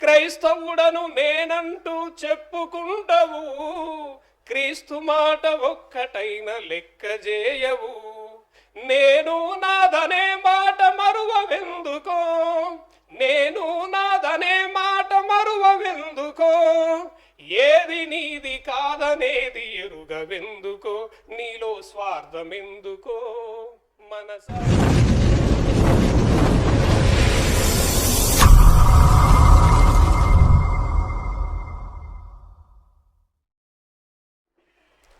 క్రైస్తవుడను నేనంటూ చెప్పుకుంటవు, క్రీస్తు మాట ఒక్కటైన లెక్క చేయవు. నేను నాదనే మాట మరువవెందుకో, నేను నాదనే మాట మరువవెందుకో, ఏది నీది కాదనేది ఎరుగవెందుకో, నీలో స్వార్థమెందుకో మనసా.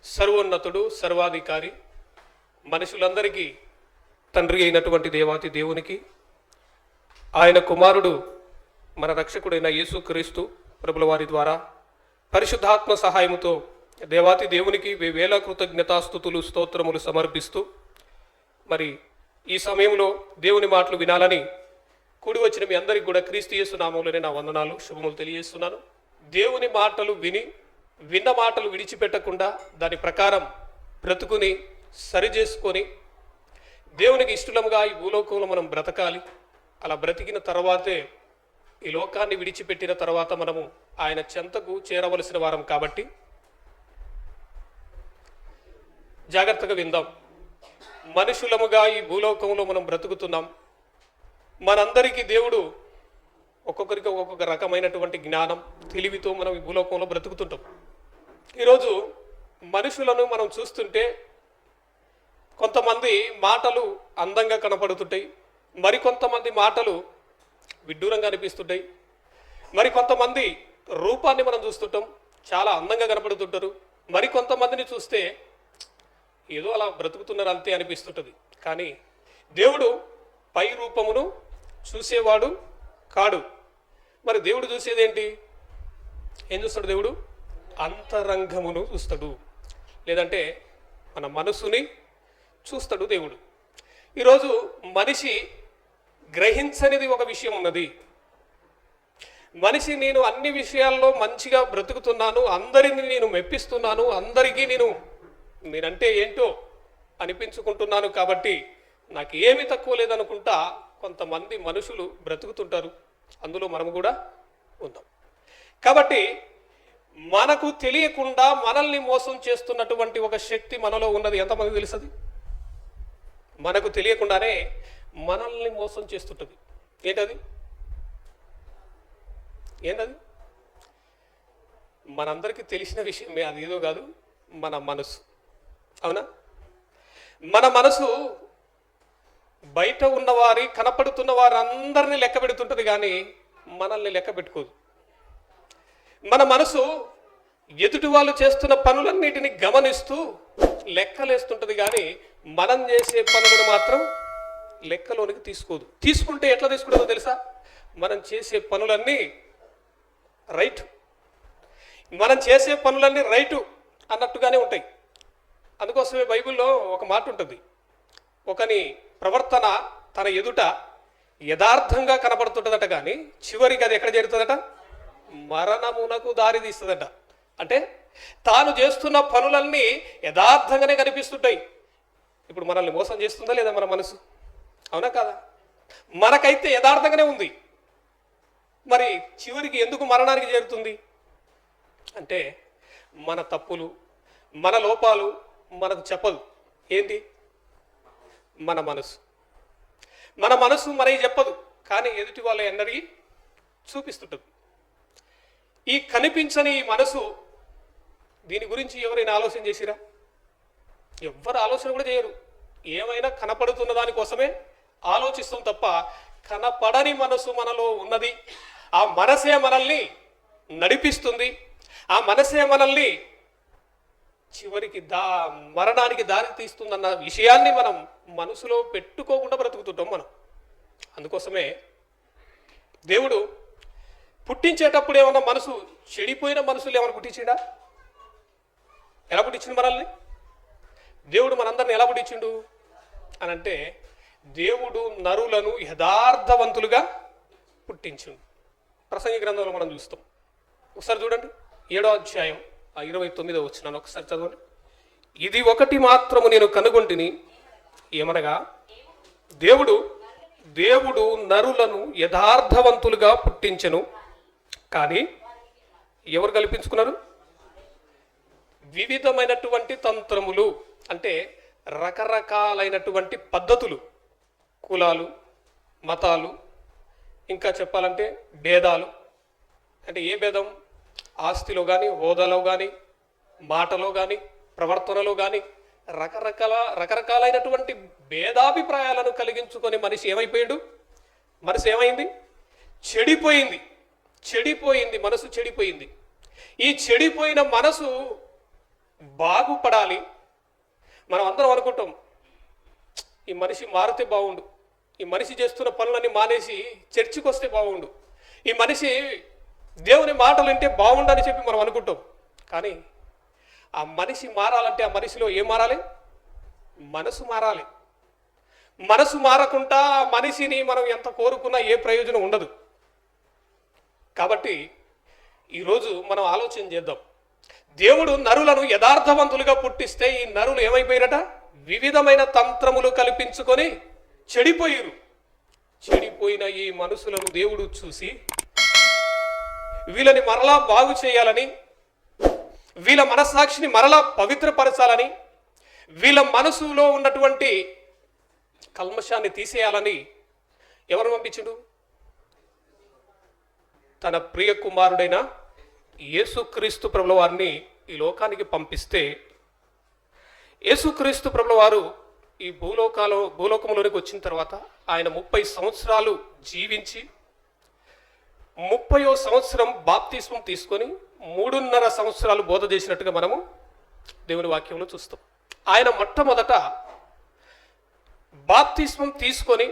సర్వోన్నతుడు, సర్వాధికారి, మనుషులందరికీ తండ్రి అయినటువంటి దేవాతి దేవునికి, ఆయన కుమారుడు మన రక్షకుడైన యేసుక్రీస్తు ప్రభుల వారి ద్వారా పరిశుద్ధాత్మ సహాయముతో దేవాతి దేవునికి వేవేల కృతజ్ఞతాస్తుతులు స్తోత్రములు సమర్పిస్తూ, మరి ఈ సమయంలో దేవుని మాటలు వినాలని కూడి వచ్చిన మీ అందరికీ కూడా క్రీస్తు యేసు నామములోనే నా వందనాలు, శుభములు తెలియజేస్తున్నాను. దేవుని మాటలు విన్న మాటలు విడిచిపెట్టకుండా దాని ప్రకారం బ్రతుకుని సరిచేసుకొని దేవునికి ఇష్టముగా ఈ భూలోకంలో మనం బ్రతకాలి. అలా బ్రతికిన తర్వాతే ఈ లోకాన్ని విడిచిపెట్టిన తర్వాత మనము ఆయన చెంతకు చేరవలసిన వారం కాబట్టి జాగ్రత్తగా విందాం. మనుషులముగా ఈ భూలోకంలో మనం బ్రతుకుతున్నాం. మనందరికీ దేవుడు ఒక్కొక్కరికి ఒక్కొక్క రకమైనటువంటి జ్ఞానం, తెలివితో మనం ఈ భూలోకంలో బ్రతుకుతుంటాం. ఈరోజు మనుషులను మనం చూస్తుంటే కొంతమంది మాటలు అందంగా కనపడుతుంటాయి, మరికొంతమంది మాటలు విడ్డూరంగా అనిపిస్తుంటాయి. మరికొంతమంది రూపాన్ని మనం చూస్తుంటాం, చాలా అందంగా కనపడుతుంటారు. మరికొంతమందిని చూస్తే ఏదో అలా బ్రతుకుతున్నారు అంతే అనిపిస్తుంటుంది. కానీ దేవుడు పై రూపమును చూసేవాడు కాడు. మరి దేవుడు చూసేదేంటి? ఏం చూస్తాడు దేవుడు? అంతరంగమును చూస్తాడు, లేదంటే మన మనసుని చూస్తాడు దేవుడు. ఈరోజు మనిషి గ్రహించనిది ఒక విషయం ఉన్నది. మనిషి నేను అన్ని విషయాల్లో మంచిగా బ్రతుకుతున్నాను, అందరిని నేను మెప్పిస్తున్నాను, అందరికీ నేనంటే ఏంటో అనిపించుకుంటున్నాను కాబట్టి నాకు ఏమీ తక్కువ లేదనుకుంటా కొంతమంది మనుషులు బ్రతుకుతుంటారు. అందులో మనం కూడా ఉన్నాం. కాబట్టి మనకు తెలియకుండా మనల్ని మోసం చేస్తున్నటువంటి ఒక శక్తి మనలో ఉన్నది. ఎంతమంది తెలుస్తుంది? మనకు తెలియకుండానే మనల్ని మోసం చేస్తుంటుంది. ఏంటది? మనందరికీ తెలిసిన విషయమే, అది ఏదో కాదు, మన మనసు. అవునా? మన మనసు బయట ఉన్నవారి, కనపడుతున్న వారందరినీ లెక్క పెడుతుంటుంది, కానీ మనల్ని లెక్క పెట్టుకోదు. మన మనసు ఎదుటి వాళ్ళు చేస్తున్న పనులన్నిటిని గమనిస్తూ లెక్కలేస్తుంటుంది, కానీ మనం చేసే పనులను మాత్రం లెక్కలోనికి తీసుకోదు. తీసుకుంటే ఎట్లా తీసుకుంటుందో తెలుసా? మనం చేసే పనులన్నీ రైట్, మనం చేసే పనులన్నీ రైటు అన్నట్టుగానే ఉంటాయి. అందుకోసమే బైబిల్లో ఒక మాట ఉంటుంది, ఒకని ప్రవర్తన తన ఎదుట యథార్థంగా కనపడుతుంటుందట, కానీ చివరికి అది ఎక్కడ చేరుతుందట? మరణమునకు దారి తీస్తుందట. అంటే తాను చేస్తున్న పనులన్నీ యథార్థంగానే కనిపిస్తుంటాయి. ఇప్పుడు మనల్ని మోసం చేస్తుందా లేదా మన మనసు? అవునా కాదా? మనకైతే యథార్థంగానే ఉంది, మరి చివరికి ఎందుకు మరణానికి చేరుతుంది అంటే మన తప్పులు, మన లోపాలు మనకు చెప్పదు. ఏంటి? మన మనసు మనకి చెప్పదు, కానీ ఎదుటి వాళ్ళ అందరికీ చూపిస్తుంటుంది. ఈ కనిపించని మనసు, దీని గురించి ఎవరైనా ఆలోచన చేసిరా? ఎవ్వరు ఆలోచన కూడా చేయరు. ఏమైనా కనపడుతున్న దానికోసమే ఆలోచిస్తాం తప్ప కనపడని మనసు మనలో ఉన్నది. ఆ మనసే మనల్ని నడిపిస్తుంది. ఆ మనసే మనల్ని చివరికి మరణానికి దారి తీస్తుందన్న విషయాన్ని మనం మనసులో పెట్టుకోకుండా బ్రతుకుతుంటాం మనం. అందుకోసమే దేవుడు పుట్టించేటప్పుడు ఏమన్నా మనసు చెడిపోయిన మనసులు ఏమైనా పుట్టించిండా? ఎలా పుట్టించిండు మనల్ని? దేవుడు మనందరిని ఎలా పుట్టించిండు అని అంటే, దేవుడు నరులను యథార్థవంతులుగా పుట్టించిండు. ప్రసంగి గ్రంథంలో మనం చూస్తాం. ఒకసారి చూడండి, 7వ అధ్యాయం 29వ వచనం ఒకసారి చదవండి. ఇది ఒకటి మాత్రము నేను కనుగొంటిని, ఏమనగా దేవుడు నరులను యథార్థవంతులుగా పుట్టించెను, కానీ ఎవరు కల్పించుకున్నారు? వివిధమైనటువంటి తంత్రములు, అంటే రకరకాలైనటువంటి పద్ధతులు, కులాలు, మతాలు, ఇంకా చెప్పాలంటే భేదాలు. అంటే ఏ భేదం? ఆస్తిలో కానీ, హోదాలో కానీ, మాటలో కానీ, ప్రవర్తనలో కానీ రకరకాలైనటువంటి భేదాభిప్రాయాలను కలిగించుకొని మనిషి ఏమైపోయాడు? మనసు ఏమైంది? చెడిపోయింది. మనసు చెడిపోయింది. ఈ చెడిపోయిన మనసు బాగుపడాలి. మనం అందరం అనుకుంటాం, ఈ మనిషి మారితే బాగుండు, ఈ మనిషి చేస్తున్న పనులన్నీ మానేసి చర్చికి వస్తే బాగుండు, ఈ మనిషి దేవుని మాటలు వింటే బాగుండని చెప్పి మనం అనుకుంటాం. కానీ ఆ మనిషి మారాలంటే ఆ మనిషిలో ఏం మారాలి? మనసు మారాలి. మనసు మారకుండా ఆ మనిషిని మనం ఎంత కోరుకున్నా ఏ ప్రయోజనం ఉండదు. కాబట్టి ఈరోజు మనం ఆలోచన చేద్దాం. దేవుడు నరులను యథార్థవంతులుగా పుట్టిస్తే ఈ నరులు ఏమైపోయారట? వివిధమైన తంత్రములు కల్పించుకొని చెడిపోయిన ఈ మనుషులను దేవుడు చూసి వీళ్ళని మరలా బాగు చేయాలని, వీళ్ళ మనస్సాక్షిని మరలా పవిత్రపరచాలని, వీళ్ళ మనసులో ఉన్నటువంటి కల్మషాన్ని తీసేయాలని ఎవరు పంపించుడు? తన ప్రియ కుమారుడైన యేసుక్రీస్తు ప్రభుల వారిని ఈ లోకానికి పంపిస్తే, యేసుక్రీస్తు ప్రభుల వారు ఈ భూలోకంలోనికి వచ్చిన తర్వాత ఆయన 30 సంవత్సరాలు జీవించి 30వ సంవత్సరం బాప్తిస్మం తీసుకొని 3.5 సంవత్సరాలు బోధ చేసినట్టుగా మనము దేవుని వాక్యంలో చూస్తాం. ఆయన మొట్టమొదట బాప్తిస్మం తీసుకొని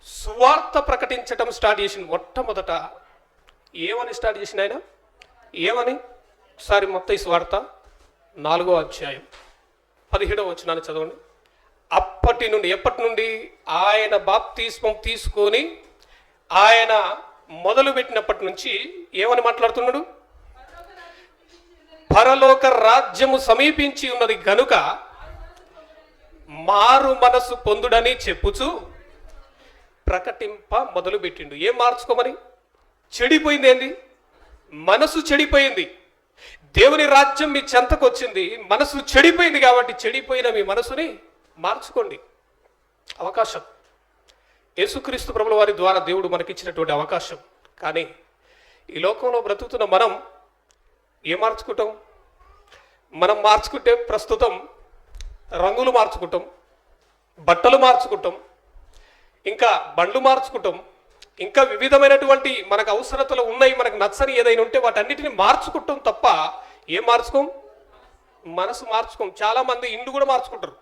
సువార్త ప్రకటించటం స్టార్ట్ చేసిన మొట్టమొదట ఏమని స్టార్ట్ చేసిన ఆయన? ఏమని? ఒకసారి మత్తయి సువార్త 4వ అధ్యాయం 17వ వచనాన్ని చదవండి. ఎప్పటి నుండి ఆయన బాప్తిస్మం తీసుకొని ఆయన మొదలుపెట్టినప్పటి నుంచి ఏమని మాట్లాడుతున్నాడు? పరలోక రాజ్యము సమీపించి ఉన్నది గనుక మారు మనసు పొందుడని చెప్పుచు ప్రకటింప మొదలుపెట్టిండు. ఏం మార్చుకోమని? చెడిపోయింది. ఏంది? మనసు చెడిపోయింది. దేవుని రాజ్యం మీ చెంతకు వచ్చింది, మనసు చెడిపోయింది. కాబట్టి చెడిపోయిన మీ మనసుని మార్చుకోండి. అవకాశం యేసుక్రీస్తు ప్రభుల వారి ద్వారా దేవుడు మనకిచ్చినటువంటి అవకాశం. కానీ ఈ లోకంలో బ్రతుకుతున్న మనం ఏం మార్చుకుంటాం? మనం మార్చుకుంటే ప్రస్తుతం రంగులు మార్చుకుంటాం, బట్టలు మార్చుకుంటాం, ఇంకా బండ్లు మార్చుకుంటాం, ఇంకా వివిధమైనటువంటి మనకు అవసరతలు ఉన్నాయి, మనకు నచ్చని ఏదైనా ఉంటే వాటన్నిటిని మార్చుకుంటాం తప్ప ఏం మార్చుకోం? మనసు మార్చుకోం. చాలామంది ఇండ్లు కూడా మార్చుకుంటారు.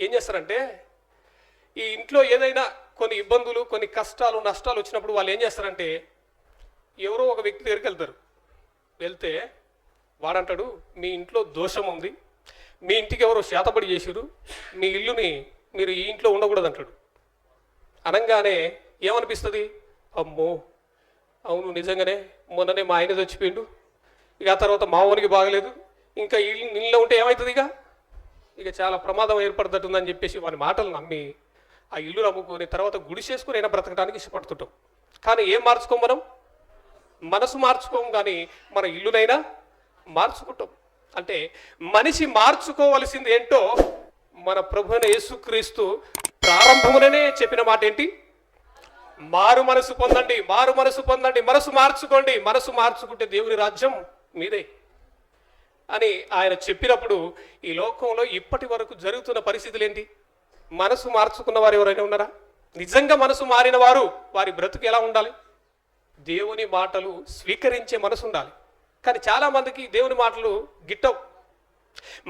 ఏం చేస్తారంటే, ఈ ఇంట్లో ఏదైనా కొన్ని ఇబ్బందులు, కొన్ని కష్టాలు, నష్టాలు వచ్చినప్పుడు వాళ్ళు ఏం చేస్తారంటే ఎవరో ఒక వ్యక్తి దగ్గరికి వెళ్తే వాడంటాడు, మీ ఇంట్లో దోషం ఉంది, మీ ఇంటికి ఎవరో శాతపడి చేసిరు, మీ ఇల్లుని మీరు ఈ ఇంట్లో ఉండకూడదు అంటాడు. అనగానే ఏమనిపిస్తుంది? అమ్మో అవును నిజంగానే మొన్ననే మా ఆయన చచ్చిపోయిండు, ఇక ఆ తర్వాత మా ఊరికి బాగలేదు, ఇంకా ఇల్లు ఉంటే ఏమవుతుంది, ఇక చాలా ప్రమాదం ఏర్పడుతుందని చెప్పేసి వాని మాటలు నమ్మి ఆ ఇల్లు నమ్ముకొని తర్వాత గుడిసేసుకుని అయినా బ్రతకడానికి ఇష్టపడుతుంటాం. కానీ ఏం మార్చుకోం మనం? మనసు మార్చుకోం, కానీ మన ఇల్లునైనా మార్చుకుంటాం. అంటే మనిషి మార్చుకోవలసింది ఏంటో మన ప్రభువైన యేసుక్రీస్తు ప్రారంభముననే చెప్పిన మాట ఏంటి? మారు మనసు పొందండి, మారు మనసు పొందండి, మనసు మార్చుకోండి, మనసు మార్చుకుంటే దేవుని రాజ్యం మీదే అని ఆయన చెప్పినప్పుడు ఈ లోకంలో ఇప్పటి వరకు జరుగుతున్న పరిస్థితులు ఏంటి? మనసు మార్చుకున్న వారు ఎవరైనా ఉన్నారా? నిజంగా మనసు మారిన వారు వారి బ్రతుకు ఎలా ఉండాలి? దేవుని మాటలు స్వీకరించే మనసు ఉండాలి. కానీ చాలామందికి దేవుని మాటలు గిట్టవు.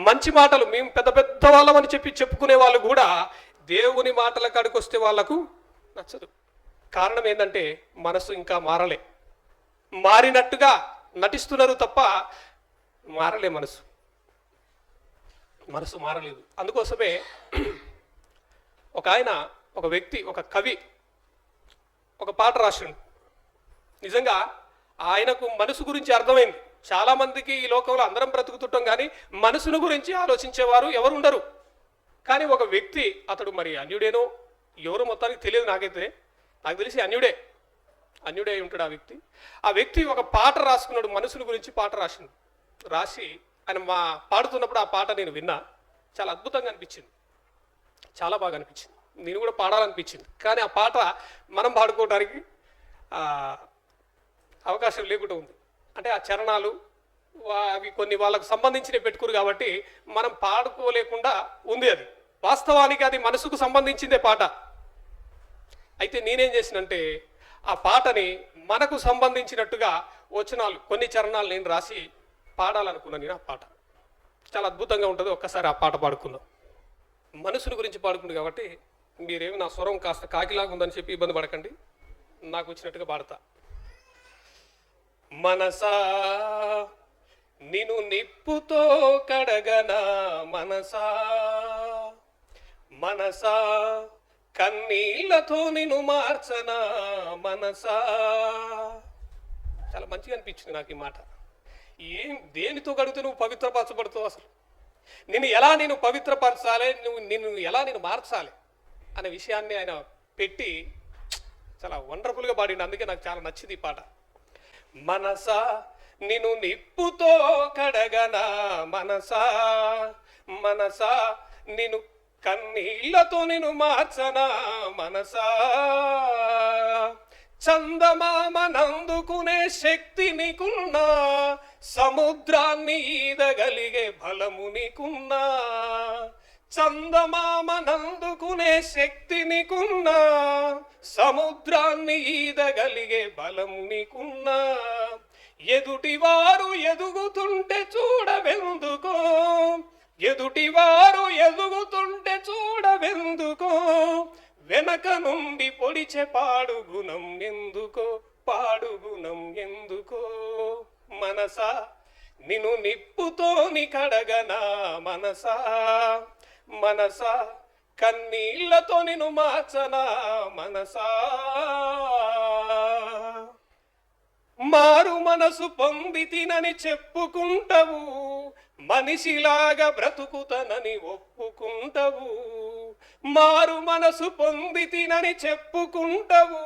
మంచి మాటలు మేము పెద్ద పెద్ద వాళ్ళమని చెప్పుకునే వాళ్ళు కూడా దేవుని మాటల కాడికి వస్తే వాళ్లకు నచ్చదు. కారణం ఏంటంటే మనసు ఇంకా మారినట్టుగా నటిస్తున్నారు తప్ప మారలే. మనసు మారలేదు. అందుకోసమే ఒక వ్యక్తి, ఒక కవి ఒక పాట రాసిండు. నిజంగా ఆయనకు మనసు గురించి అర్థమైంది. చాలామందికి ఈ లోకంలో అందరం బ్రతుకుతుంటాం, కానీ మనసును గురించి ఆలోచించేవారు ఎవరు ఉండరు. కానీ ఒక వ్యక్తి, అతడు మరి అన్యుడేనో ఎవరు మొత్తానికి తెలియదు, నాకు తెలిసి అన్యుడే. అన్యుడే ఉంటాడు ఆ వ్యక్తి. ఆ వ్యక్తి ఒక పాట రాసుకున్నాడు, మనుషుని గురించి పాట రాసి ఆయన పాడుతున్నప్పుడు ఆ పాట నేను విన్నా. చాలా అద్భుతంగా అనిపించింది, చాలా బాగా అనిపించింది. నేను కూడా పాడాలనిపించింది. కానీ ఆ పాట మనం పాడుకోవడానికి అవకాశం లేకుండా ఉంది. అంటే ఆ చరణాలు అవి కొన్ని వాళ్ళకు సంబంధించినవి పెట్టుకురు కాబట్టి మనం పాడుకోలేకుండా ఉంది. అది వాస్తవానికి అది మనసుకు సంబంధించిందే పాట. అయితే నేనేం చేసినంటే ఆ పాటని మనకు సంబంధించినట్టుగా వచనాలు కొన్ని చరణాలు నేను రాసి పాడాలనుకున్నాను. నేను ఆ పాట చాలా అద్భుతంగా ఉంటుంది. ఒక్కసారి ఆ పాట పాడుకుందాం. మనసుని గురించి పాడుకుంది కాబట్టి మీరేమి నా స్వరం కాస్త కాకిలాగా ఉందని చెప్పి ఇబ్బంది పడకండి, నాకు వచ్చినట్టుగా పాడతా. మనసా నిన్ను నిప్పుతో కడగనా, మనసా మనసా కన్నీళ్లతో నిన్ను మార్చనా, మనసా. చాలా మంచిగా అనిపించింది నాకు ఈ మాట. దేనితో కడిగితే నువ్వు పవిత్రపరచబడుతావు, అసలు నేను పవిత్రపరచాలి, నిన్ను ఎలా మార్చాలి అనే విషయాన్ని ఆయన పెట్టి చాలా వండర్ఫుల్గా పాడిండు. అందుకే నాకు చాలా నచ్చింది ఈ పాట. మనసా నిన్ను నిప్పుతో కడగనా, మనసా మనసా నిన్ను కన్నీళ్లతో నిన్ను మార్చనా, మనసా. చందమామనందుకునే శక్తి నీకున్నా, సముద్రాన్ని ఈదగలిగే బలము నీకున్నా. చందమామనందుకునే శక్తి నీకున్నా, సముద్రాన్ని ఈదగలిగే బలము నీకున్నా. ఎదుటివారు ఎదుగుతుంటే చూడవెందుకో, ఎదుటివారు ఎదుగుతుంటే చూడవెందుకో, వెనక నుండి పొడిచే పాడుగుణం ఎందుకో, పాడుగుణం ఎందుకో. మనసా నిన్ను నిప్పుతోని కడగనా, మనసా మనసా కన్నీళ్లతో నిన్ను మార్చనా, మనసా. మారు మనసు పొందితినని చెప్పుకుంటావు, మనిషిలాగా బ్రతుకుతనని ఒప్పుకుంటావు. మారు మనసు పొందితినని చెప్పుకుంటావు,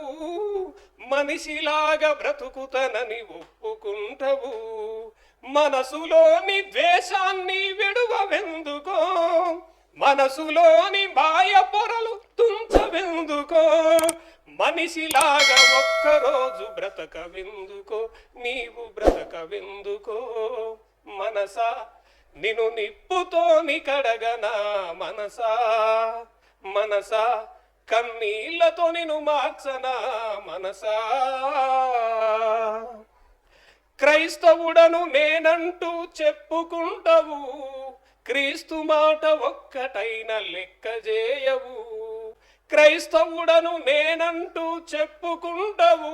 మనిషిలాగా బ్రతుకుతనని ఒప్పుకుంటావు. మనసులోని ద్వేషాన్ని విడువవెందుకో, మనసులోని మాయ పొరలు తుంచవెందుకో. మనిషిలాగా ఒక్కరోజు బ్రతకవెందుకో, నీవు బ్రతకవెందుకో. మనసా నిన్ను నిప్పుతోని కడగనా, మనసా మనసా కన్నీళ్లతో నిన్ను మార్చనా, మనసా. క్రైస్తవుడను నేనంటూ చెప్పుకుంటావు, క్రీస్తు మాట ఒక్కటైన లెక్క చేయవు. క్రైస్తవుడను నేనంటూ చెప్పుకుంటావు,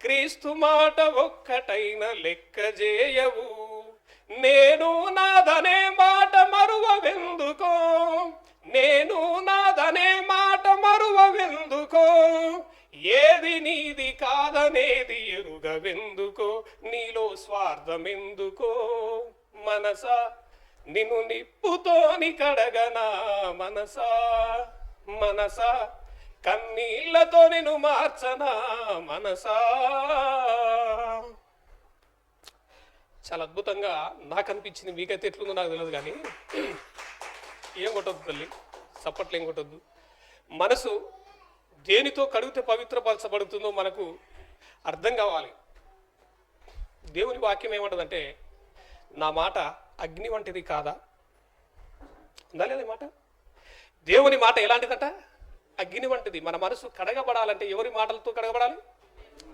క్రీస్తు మాట ఒక్కటైన లెక్క చేయవు. నేను నాదనే మాట మరువవెందుకో, నేను నాదనే మాట మరువవెందుకో. ఏది నీది కాదనేది ఎరుగవెందుకో, నీలో స్వార్థమెందుకో. మనసా నిన్ను నిప్పుతోని కడగనా, మనసా మనసా కన్నీళ్లతో నిన్ను మార్చనా, మనసా. చాలా అద్భుతంగా నాకు అనిపించింది. మీకైతే ఎట్లుందో నాకు తెలియదు, కానీ ఏం కొట్టద్దు తల్లి, చప్పట్లు ఏం కొట్టద్దు. మనసు దేనితో కడిగితే పవిత్రపరచబడుతుందో మనకు అర్థం కావాలి. దేవుని వాక్యం ఏమంటదంటే, నా మాట అగ్ని వంటిది కాదా, ఉందా లేదా మాట? దేవుని మాట ఎలాంటిదట? అగ్ని వంటిది. మన మనసు కడగబడాలంటే ఎవరి మాటలతో కడగబడాలి?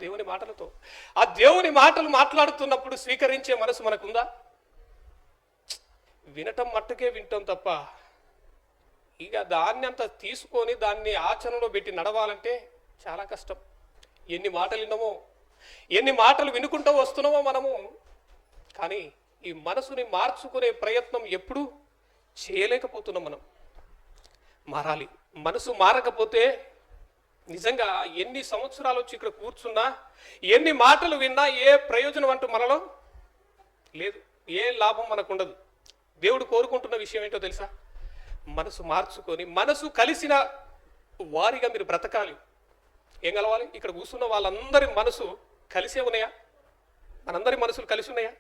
దేవుని మాటలతో. ఆ దేవుని మాటలు మాట్లాడుతున్నప్పుడు స్వీకరించే మనసు మనకుందా? వినటం మట్టుకే వింటాం తప్ప ఇక దాన్ని అంతా తీసుకొని దాన్ని ఆచరణలో పెట్టి నడవాలంటే చాలా కష్టం. ఎన్ని మాటలు విన్నామో, ఎన్ని మాటలు వినుకుంటూ వస్తున్నామో మనము, కానీ ఈ మనసుని మార్చుకునే ప్రయత్నం ఎప్పుడూ చేయలేకపోతున్నాం. మనం మారాలి. మనసు మారకపోతే నిజంగా ఎన్ని సంవత్సరాలు వచ్చి ఇక్కడ కూర్చున్నా, ఎన్ని మాటలు విన్నా ఏ ప్రయోజనం అంటూ మనలో లేదు, ఏ లాభం మనకు ఉండదు. దేవుడు కోరుకుంటున్న విషయం ఏంటో తెలుసా? మనసు మార్చుకొని మనసు కలిసిన వారిగా మీరు బ్రతకాలి. ఏం కలవాలి? ఇక్కడ కూర్చున్న వాళ్ళందరి మనసు కలిసే ఉన్నాయా? మనందరి మనసులు కలిసి ఉన్నాయా?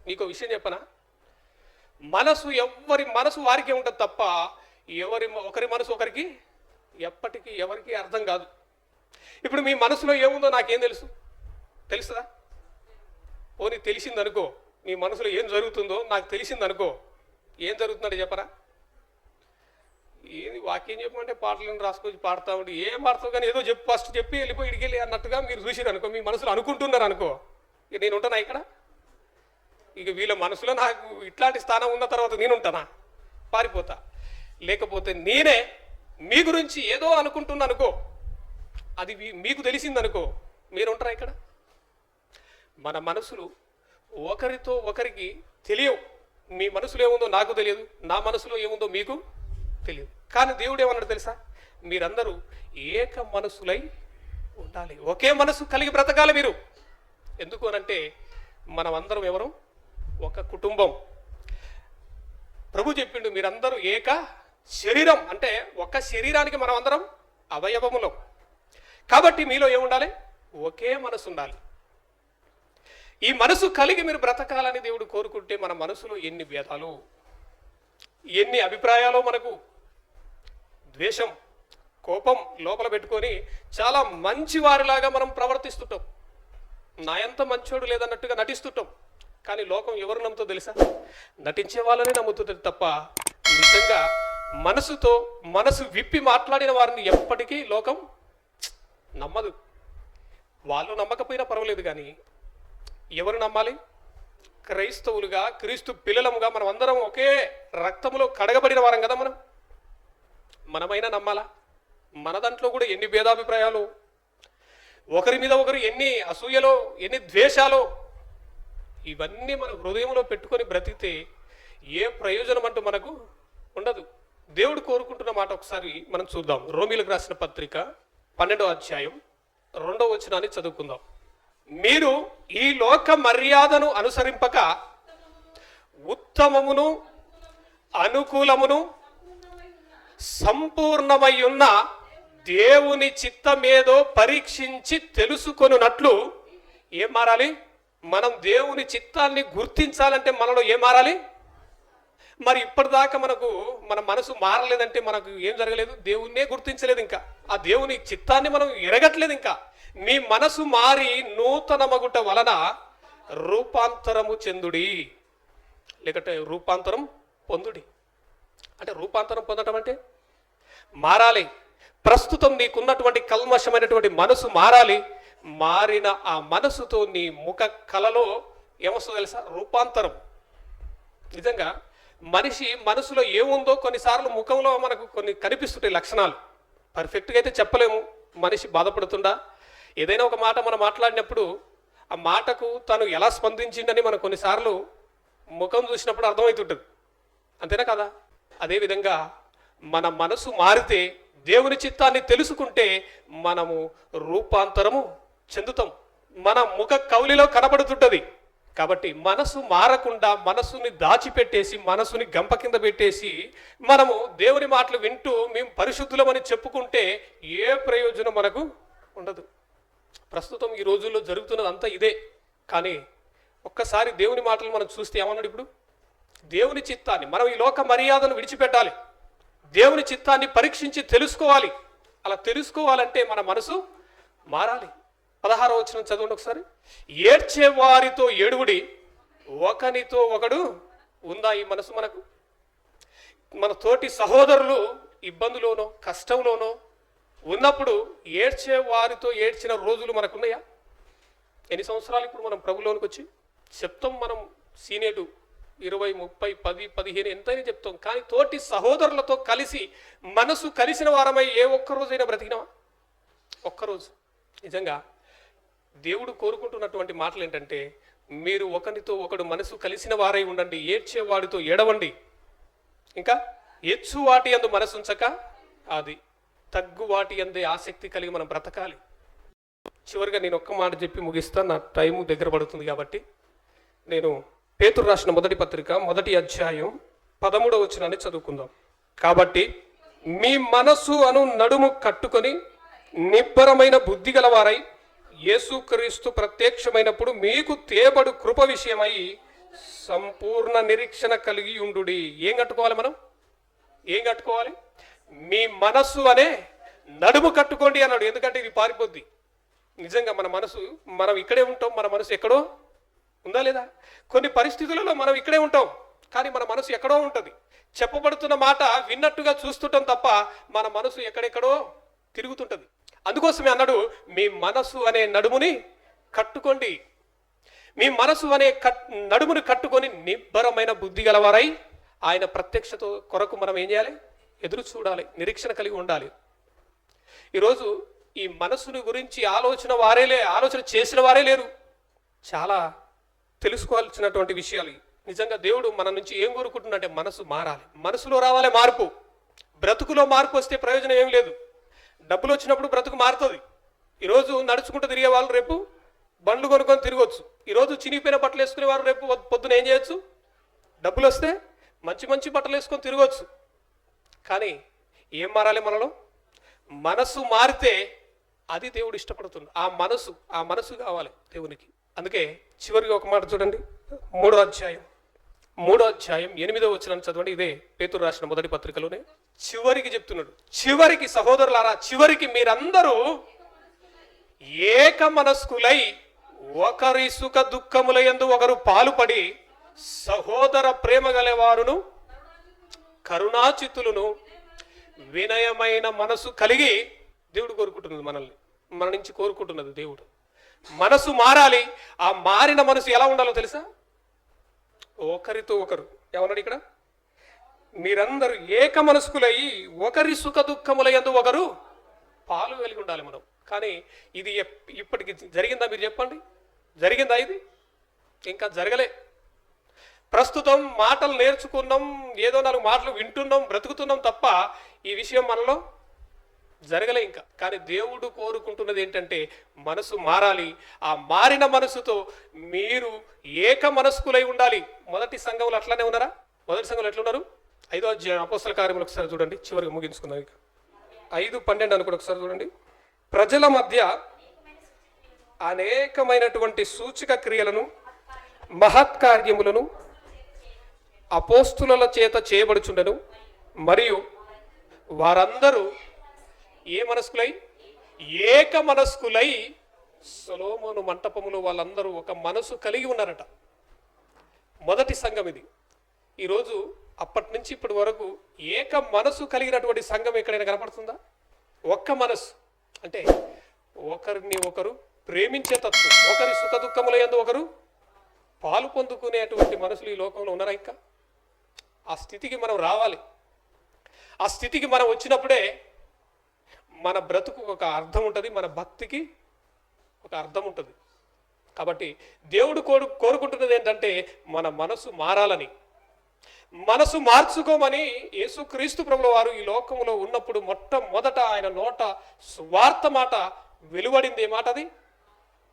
మీకు విషయం చెప్పనా, మనసు ఎవరి మనసు వారికే ఉంటుంది తప్ప ఒకరి మనసు ఒకరికి ఎప్పటికీ ఎవరికి అర్థం కాదు. ఇప్పుడు మీ మనసులో ఏముందో నాకేం తెలుసుదా? పోనీ తెలిసిందనుకో, మీ మనసులో ఏం జరుగుతుందో నాకు తెలిసిందనుకో, ఏం జరుగుతుందంటే చెప్పరా? ఏది వాక్యం చెప్పమంటే పాటలను రాసుకొచ్చి పాడుతూ ఉండి ఏం పాడతావు కానీ ఏదో చెప్పు, ఫస్ట్ చెప్పి వెళ్ళిపోయి ఇడికెళ్ళి అన్నట్టుగా మీరు చూసిరు అనుకో, మీ మనసులో అనుకుంటున్నారు అనుకో, ఇక నేను ఉంటానా ఇక్కడ? ఇక వీళ్ళ మనసులో నాకు ఇట్లాంటి స్థానం ఉన్న తర్వాత నేను ఉంటానా? పారిపోతా. లేకపోతే నేనే మీ గురించి ఏదో అనుకుంటున్నా అనుకో, అది మీకు తెలిసిందనుకో, మీరు ఉంటారా ఇక్కడ? మన మనసులు ఒకరితో ఒకరికి తెలియవు. మీ మనసులో ఏముందో నాకు తెలియదు, నా మనసులో ఏముందో మీకు తెలియదు. కానీ దేవుడు ఏమన్నాడు తెలుసా? మీరందరూ ఏక మనసులై ఉండాలి, ఒకే మనసు కలిగి బ్రతకాలి మీరు. ఎందుకు అనంటే మనం అందరం ఎవరు? ఒక కుటుంబం. ప్రభు చెప్పిండు మీరందరూ ఏక శరీరం, అంటే ఒక శరీరానికి మనం అందరం అవయవములం. కాబట్టి మీలో ఏముండాలి? ఒకే మనసు ఉండాలి. ఈ మనసు కలిగి మీరు బ్రతకాలని దేవుడు కోరుకుంటే మన మనసులో ఎన్ని భేదాలు, ఎన్ని అభిప్రాయాలు, మనకు ద్వేషం, కోపం లోపల పెట్టుకొని చాలా మంచివారిలాగా మనం ప్రవర్తిస్తుంటాం. నా ఎంత మంచోడు లేదన్నట్టుగా నటిస్తుంటాం. కానీ లోకం ఎవరు నమ్ముతో తెలుసా? నటించే వాళ్ళనే నమ్ముతుంది తప్ప నిజంగా మనసు విప్పి మాట్లాడిన వారిని ఎప్పటికీ లోకం నమ్మదు. వాళ్ళు నమ్మకపోయినా పర్వాలేదు, కానీ ఎవరు నమ్మాలి? క్రైస్తవులుగా, క్రీస్తు పిల్లలముగా మనం అందరం ఒకే రక్తములో కడగబడిన వారం కదా మనమైనా నమ్మాలా? మన దాంట్లో కూడా ఎన్ని భేదాభిప్రాయాలు, ఒకరి మీద ఒకరు ఎన్ని అసూయలో, ఎన్ని ద్వేషాలు, ఇవన్నీ మన హృదయంలో పెట్టుకొని బ్రతికితే ఏ ప్రయోజనం అంటూ మనకు ఉండదు. దేవుడు కోరుకుంటున్న మాట ఒకసారి మనం చూద్దాం. రోమీలకు రాసిన పత్రిక 12వ అధ్యాయం 2వ వచనాన్ని చదువుకుందాం. మీరు ఈ లోక మర్యాదను అనుసరింపక ఉత్తమమును అనుకూలమును సంపూర్ణమై ఉన్న దేవుని చిత్తమేదో పరీక్షించి తెలుసుకొనున్నట్లు ఏం మారాలి? మనం దేవుని చిత్తాన్ని గుర్తించాలంటే మనలో ఏం మారాలి? మరి ఇప్పటిదాకా మన మనసు మారలేదంటే మనకు ఏం జరగలేదు? దేవుణ్ణే గుర్తించలేదు, ఇంకా ఆ దేవుని చిత్తాన్ని మనం ఎరగట్లేదు. ఇంకా మీ మనసు మారి నూతన మగుట వలన రూపాంతరము చెందుడి, లేకపోతే రూపాంతరం పొందుడి. అంటే రూపాంతరం పొందటం అంటే మారాలి. ప్రస్తుతం నీకున్నటువంటి కల్మషమైనటువంటి మనసు మారాలి. మారిన ఆ మనసుతో నీ ముఖ కళలో ఏమొస్తుందో తెలుసా? రూపాంతరం. నిజంగా మనిషి మనసులో ఏముందో కొన్నిసార్లు ముఖంలో మనకు కొన్ని కనిపిస్తుంటాయి లక్షణాలు. పర్ఫెక్ట్గా అయితే చెప్పలేము. మనిషి బాధపడుతుండా, ఏదైనా ఒక మాట మనం మాట్లాడినప్పుడు ఆ మాటకు తను ఎలా స్పందించిందని మనం కొన్నిసార్లు ముఖం చూసినప్పుడు అర్థమవుతుంటుంది. అంతేనా కదా? అదేవిధంగా మన మనసు మారితే, దేవుని చిత్తాన్ని తెలుసుకుంటే మనము రూపాంతరము చెందుతాం. మన ముఖ కౌలిలో కనబడుతుంటుంది. కాబట్టి మనసు మారకుండా మనసుని దాచిపెట్టేసి, మనసుని గంప కింద పెట్టేసి మనము దేవుని మాటలు వింటూ మేము పరిశుద్ధులమని చెప్పుకుంటే ఏ ప్రయోజనం మనకు ఉండదు. ప్రస్తుతం ఈ రోజుల్లో జరుగుతున్నది అంతా ఇదే. కానీ ఒక్కసారి దేవుని మాటలు మనం చూస్తే ఏమన్నాడు? ఇప్పుడు దేవుని చిత్తాన్ని మనం ఈ లోక మర్యాదను విడిచిపెట్టాలి, దేవుని చిత్తాన్ని పరీక్షించి తెలుసుకోవాలి. అలా తెలుసుకోవాలంటే మన మనసు మారాలి. 16వ వచనం చదవండి ఒకసారి. ఏడ్చే వారితో ఏడువుడి, ఒకనితో ఒకడు ఉందా ఈ మనసు మనకు? మన తోటి సహోదరులు ఇబ్బందులోనో కష్టంలోనో ఉన్నప్పుడు ఏడ్చే వారితో ఏడ్చిన రోజులు మనకున్నాయా? ఎన్ని సంవత్సరాలు ఇప్పుడు మనం ప్రభులోనికి వచ్చి చెప్తాం, మనం సీనియర్ 20, 30, 10, 15 ఎంతైనా చెప్తాం. కానీ తోటి సహోదరులతో కలిసి మనసు కలిసిన వారమై ఏ ఒక్కరోజైనా బ్రతికినావా? ఒక్కరోజు. నిజంగా దేవుడు కోరుకుంటున్నటువంటి మాటలు ఏంటంటే, మీరు ఒకరితో ఒకడు మనసు కలిసిన వారై ఉండండి, ఏడ్చేవాడితో ఏడవండి, ఇంకా ఎచ్చు వాటి యందు మనసు ఉంచక అది తగ్గు వాటి అందే ఆసక్తి కలిగి మనం బ్రతకాలి. చివరిగా నేను ఒక్క మాట చెప్పి ముగిస్తాను, నా టైము దగ్గర పడుతుంది కాబట్టి. నేను పేతురు రాసిన మొదటి పత్రిక 1వ అధ్యాయం 13వ వచనాన్ని చదువుకుందాం. కాబట్టి మీ మనసు అను నడుము కట్టుకొని నిబ్బరమైన బుద్ధి గలవారై యేసుక్రీస్తు ప్రత్యక్షమైనప్పుడు మీకు తేబడు కృప విషయమై సంపూర్ణ నిరీక్షణ కలిగి ఉండుడి. ఏం కట్టుకోవాలి మనం? ఏం కట్టుకోవాలి? మీ మనస్సు అనే నడుము కట్టుకోండి అన్నాడు. ఎందుకంటే ఇది పారిపోద్ది. నిజంగా మన మనసు, మనం ఇక్కడే ఉంటాం, మన మనసు ఎక్కడో ఉందా లేదా? కొన్ని పరిస్థితులలో మనం ఇక్కడే ఉంటాం, కానీ మన మనసు ఎక్కడో ఉంటుంది. చెప్పబడుతున్న మాట విన్నట్టుగా చూస్తుంటాం తప్ప మన మనసు ఎక్కడెక్కడో తిరుగుతుంటుంది. అందుకోసమే అన్నాడు, మీ మనసు అనే నడుముని కట్టుకోండి. మీ మనసు అనే నడుముని కట్టుకొని నిబ్బరమైన బుద్ధి గలవారై ఆయన ప్రత్యక్షత కొరకు మనం ఏం చేయాలి? ఎదురు చూడాలి, నిరీక్షణ కలిగి ఉండాలి. ఈరోజు ఈ మనసుని గురించి ఆలోచన చేసిన వారే లేరు. చాలా తెలుసుకోవాల్సినటువంటి విషయాలు. నిజంగా దేవుడు మన నుంచి ఏం కోరుకుంటున్నాడంటే మనసు మారాలి, మనసులో రావాలి మార్పు. బ్రతుకులో మార్పు వస్తే ప్రయోజనం ఏం లేదు. డబ్బులు వచ్చినప్పుడు బ్రతుకు మారుతుంది. ఈరోజు నడుచుకుంటూ తిరిగే వాళ్ళు రేపు బండ్లు కొనుక్కొని తిరగవచ్చు. ఈరోజు చినిగిపోయిన బట్టలు వేసుకునే వారు రేపు పొద్దున ఏం చేయొచ్చు? డబ్బులు వస్తే మంచి మంచి బట్టలు వేసుకొని తిరగవచ్చు. కానీ ఏం మారాలి మనలో? మనసు మారితే అది దేవుడు ఇష్టపడుతుంది. ఆ మనసు కావాలి దేవునికి. అందుకే చివరికి ఒక మాట చూడండి, 3వ అధ్యాయం 8వ వచనం చదవండి. ఇదే పేతురు రాసిన మొదటి పత్రికలోనే చివరికి చెప్తున్నాడు. చివరికి సహోదరులారా, చివరికి మీరందరూ ఏక మనస్కులై ఒకరి సుఖ దుఃఖముల యందు ఒకరు పాలుపడి సహోదర ప్రేమ గలవారును కరుణాచిత్తులను వినయమైన మనసు కలిగి దేవుడు కోరుకుంటున్నది. మన నుంచి కోరుకుంటున్నది దేవుడు. మనసు మారాలి. ఆ మారిన మనసు ఎలా ఉండాలో తెలుసా? ఒకరితో ఒకరు ఏమన్నాడు ఇక్కడ? మీరందరూ ఏక మనస్కులై ఒకరి సుఖ దుఃఖముల యందు ఒకరు పాలు కలిగి ఉండాలి మనం. కానీ ఇది ఇప్పటికి జరిగిందా? మీరు చెప్పండి, జరిగిందా? ఇది ఇంకా జరగలే. ప్రస్తుతం మాటలు నేర్చుకున్నాం, ఏదో 4 మాటలు వింటున్నాం, బ్రతుకుతున్నాం తప్ప ఈ విషయం మనలో జరగలే ఇంకా. కానీ దేవుడు కోరుకుంటున్నది ఏంటంటే మనసు మారాలి. ఆ మారిన మనసుతో మీరు ఏక మనస్కులై ఉండాలి. మొదటి సంఘంలో అట్లానే ఉన్నారా? మొదటి సంఘంలో ఎట్లున్నారు? 5వ అధ్యాయం అపోస్తల కార్యములు ఒకసారి చూడండి, చివరికి ముగించుకుందాం. ఇక 5:12 అనుకోండి ఒకసారి చూడండి. ప్రజల మధ్య అనేకమైనటువంటి సూచక క్రియలను మహత్కార్యములను అపోస్తుల చేత చేయబడుచుండెను. మరియు వారందరూ ఏ మనస్కులై? ఏక మనస్కులై సొలొమోను మంటపములో వాళ్ళందరూ ఒక మనసు కలిగి ఉన్నారట. మొదటి సంఘం ఇది. ఈరోజు అప్పటి నుంచి ఇప్పటి వరకు ఏక మనసు కలిగినటువంటి సంఘం ఎక్కడైనా కనపడుతుందా? ఒక్క మనసు అంటే ఒకరిని ఒకరు ప్రేమించే తత్వం, ఒకరి సుఖ దుఃఖముల యందు ఒకరు పాలు పొందుకునేటువంటి మనసులు ఈ లోకంలో ఉన్నారా? ఇంకా ఆ స్థితికి మనం రావాలి. ఆ స్థితికి మనం వచ్చినప్పుడే మన బ్రతుకు ఒక అర్థం ఉంటుంది, మన భక్తికి ఒక అర్థం ఉంటుంది. కాబట్టి దేవుడు కోరుకుంటున్నది ఏంటంటే మన మనసు మారాలని, మనసు మార్చుకోమని. యేసుక్రీస్తు ప్రభుల వారు ఈ లోకంలో ఉన్నప్పుడు మొట్టమొదట ఆయన నోట సువార్త మాట వెలువడింది. ఏ మాట అది?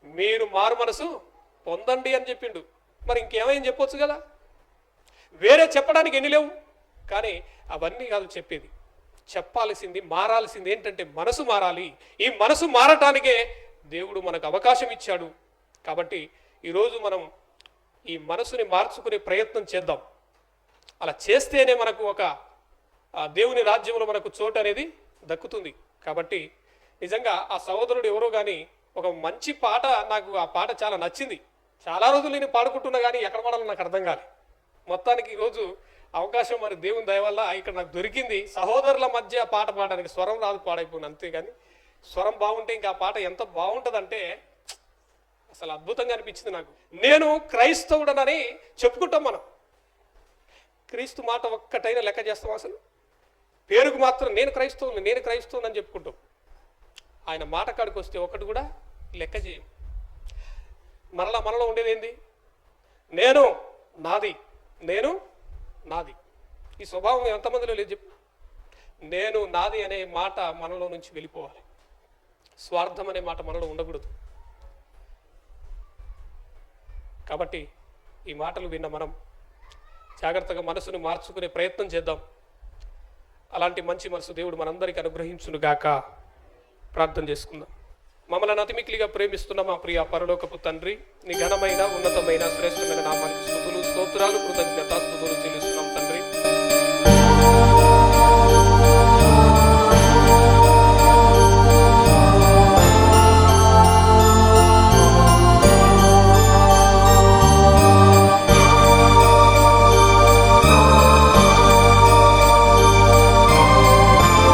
మీరు మారు మనసు పొందండి అని చెప్పిండు. మరి ఇంకేమైనా చెప్పొచ్చు కదా, వేరే చెప్పడానికి ఎన్ని లేవు. కానీ అవన్నీ కాదు చెప్పేది. చెప్పాల్సింది, మారాల్సింది ఏంటంటే మనసు మారాలి. ఈ మనసు మారటానికే దేవుడు మనకు అవకాశం ఇచ్చాడు. కాబట్టి ఈరోజు మనం ఈ మనసుని మార్చుకునే ప్రయత్నం చేద్దాం. అలా చేస్తేనే మనకు ఒక దేవుని రాజ్యంలో మనకు చోటు అనేది దక్కుతుంది. కాబట్టి నిజంగా ఆ సహోదరుడు ఎవరో కానీ ఒక మంచి పాట, నాకు ఆ పాట చాలా నచ్చింది. చాలా రోజులు నేను పాడుకుంటున్నా కానీ ఎక్కడ పాడాలో నాకు అర్థం కాలే. మొత్తానికి ఈరోజు అవకాశం మరి దేవుని దయ వల్ల ఇక్కడ నాకు దొరికింది. సహోదరుల మధ్య పాట పాడడానికి స్వరం రాదు, పాడైపోయింది అంతేగాని స్వరం బాగుంటే ఇంకా ఆ పాట ఎంత బాగుంటుందంటే అసలు అద్భుతంగా అనిపించింది నాకు. నేను క్రైస్తవుడనని చెప్పుకుంటాం మనం. క్రీస్తు మాట ఒక్కటైనా లెక్క చేస్తాం? అసలు పేరుకు మాత్రం నేను క్రైస్తవుని అని చెప్పుకుంటాం. ఆయన మాట కాడికి వస్తే ఒకటి కూడా లెక్క చేయం. మనలో ఉండేది ఏంది? నేను నాది. ఈ స్వభావం ఎంతమందిలో లేదు చెప్పు? నేను నాది అనే మాట మనలో నుంచి వెళ్ళిపోవాలి. స్వార్థం అనే మాట మనలో ఉండకూడదు. కాబట్టి ఈ మాటలు విన్న మనం జాగ్రత్తగా మనసును మార్చుకునే ప్రయత్నం చేద్దాం. అలాంటి మంచి మనసు దేవుడు మనందరికీ అనుగ్రహించును గాక. ప్రార్థన చేసుకుందాం. మమ్మల్ని అతిమిక్లిగా ప్రేమిస్తున్న మా ప్రియ పరలోకపు తండ్రి, నీ ఘనమైన ఉన్నతమైన శ్రేష్టమైన నామానికి స్తుతులు స్తోత్రాలు కృతజ్ఞతాస్తుతులు చెల్లిస్తున్నాం తండ్రి.